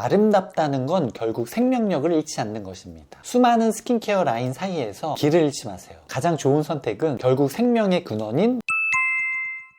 아름답다는 건 결국 생명력을 잃지 않는 것입니다. 수많은 스킨케어 라인 사이에서 길을 잃지 마세요. 가장 좋은 선택은 결국 생명의 근원인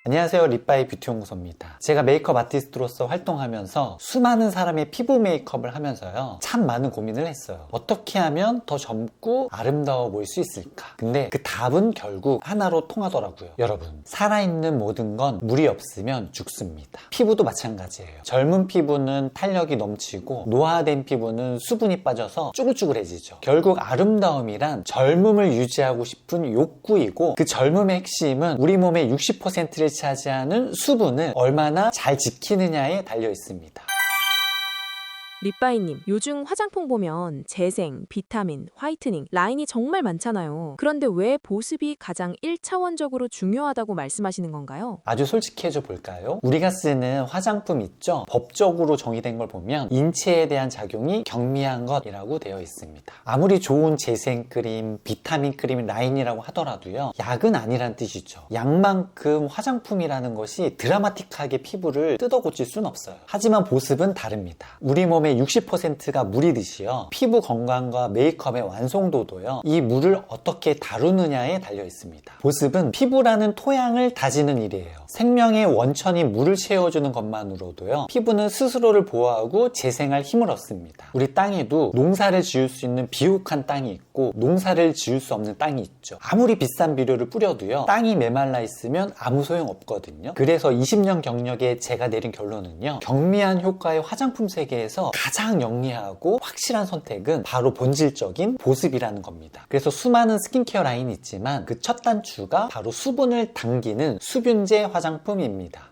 안녕하세요, 립바이 뷰티연구소입니다. 제가 메이크업 아티스트로서 활동하면서 수많은 사람의 피부 메이크업을 하면서요, 참 많은 고민을 했어요. 어떻게 하면 더 젊고 아름다워 보일 수 있을까? 근데 그 답은 결국 하나로 통하더라고요. 여러분, 살아있는 모든 건 물이 없으면 죽습니다. 피부도 마찬가지예요. 젊은 피부는 탄력이 넘치고 노화된 피부는 수분이 빠져서 쭈글쭈글해지죠. 결국 아름다움이란 젊음을 유지하고 싶은 욕구이고, 그 젊음의 핵심은 우리 몸의 60%를 차지하는 수분을 얼마나 잘 지키느냐에 달려 있습니다. 립바이님, 요즘 화장품 보면 재생, 비타민, 화이트닝, 라인이 정말 많잖아요. 그런데 왜 보습이 가장 1차원적으로 중요하다고 말씀하시는 건가요? 아주 솔직해져 볼까요? 우리가 쓰는 화장품 있죠? 법적으로 정의된 걸 보면 인체에 대한 작용이 경미한 것이라고 되어 있습니다. 아무리 좋은 재생크림, 비타민 크림 라인이라고 하더라도요, 약은 아니란 뜻이죠. 약만큼 화장품이라는 것이 드라마틱하게 피부를 뜯어 고칠 순 없어요. 하지만 보습은 다릅니다. 우리 몸의 60%가 물이듯이요, 피부 건강과 메이크업의 완성도도요, 이 물을 어떻게 다루느냐에 달려 있습니다. 보습은 피부라는 토양을 다지는 일이에요. 생명의 원천인 물을 채워주는 것만으로도요, 피부는 스스로를 보호하고 재생할 힘을 얻습니다. 우리 땅에도 농사를 지을 수 있는 비옥한 땅이 있고 농사를 지을 수 없는 땅이 있죠. 아무리 비싼 비료를 뿌려도요, 땅이 메말라 있으면 아무 소용 없거든요. 그래서 20년 경력에 제가 내린 결론은요, 경미한 효과의 화장품 세계에서 가장 영리하고 확실한 선택은 바로 본질적인 보습이라는 겁니다. 그래서 수많은 스킨케어 라인이 있지만 그 첫 단추가 바로 수분을 당기는 수분제 화장품입니다.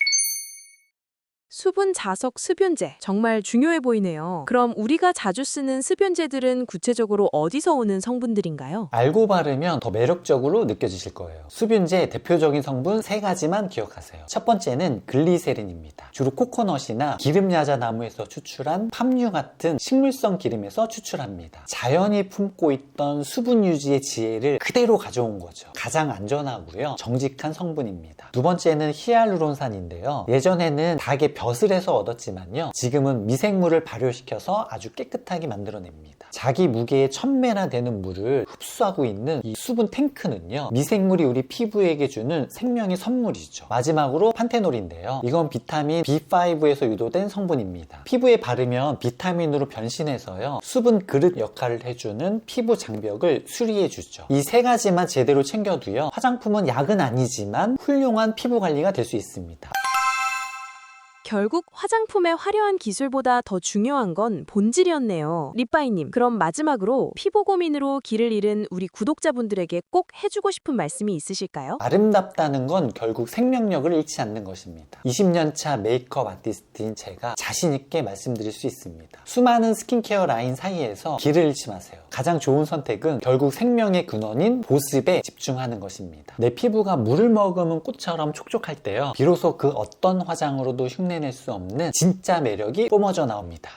수분 자석 습연제, 정말 중요해 보이네요. 그럼 우리가 자주 쓰는 습연제들은 구체적으로 어디서 오는 성분들인가요? 알고 바르면 더 매력적으로 느껴지실 거예요. 수분제 대표적인 성분 3가지만 기억하세요. 첫 번째는 글리세린입니다. 주로 코코넛이나 기름야자나무에서 추출한 팜유 같은 식물성 기름에서 추출합니다. 자연이 품고 있던 수분 유지의 지혜를 그대로 가져온 거죠. 가장 안전하고요, 정직한 성분입니다. 두 번째는 히알루론산인데요, 예전에는 닭의 벼슬 에서 얻었지만요, 지금은 미생물을 발효시켜서 아주 깨끗하게 만들어냅니다. 자기 무게의 1000배나 되는 물을 흡수하고 있는 이 수분 탱크는요, 미생물이 우리 피부에게 주는 생명의 선물이죠. 마지막으로 판테놀인데요, 이건 비타민 B5에서 유도된 성분입니다. 피부에 바르면 비타민으로 변신해서요, 수분 그릇 역할을 해주는 피부 장벽을 수리해주죠. 이 3가지만 제대로 챙겨도요, 화장품은 약은 아니지만 훌륭한 피부 관리가 될 수 있습니다. 결국 화장품의 화려한 기술보다 더 중요한 건 본질이었네요. 립바이님, 그럼 마지막으로 피부 고민으로 길을 잃은 우리 구독자분들에게 꼭 해주고 싶은 말씀이 있으실까요? 아름답다는 건 결국 생명력을 잃지 않는 것입니다. 20년차 메이크업 아티스트인 제가 자신있게 말씀드릴 수 있습니다. 수많은 스킨케어 라인 사이에서 길을 잃지 마세요. 가장 좋은 선택은 결국 생명의 근원인 보습에 집중하는 것입니다. 내 피부가 물을 머금은 꽃처럼 촉촉할 때요, 비로소 그 어떤 화장으로도 흉내낼 수 없는 진짜 매력이 뿜어져 나옵니다.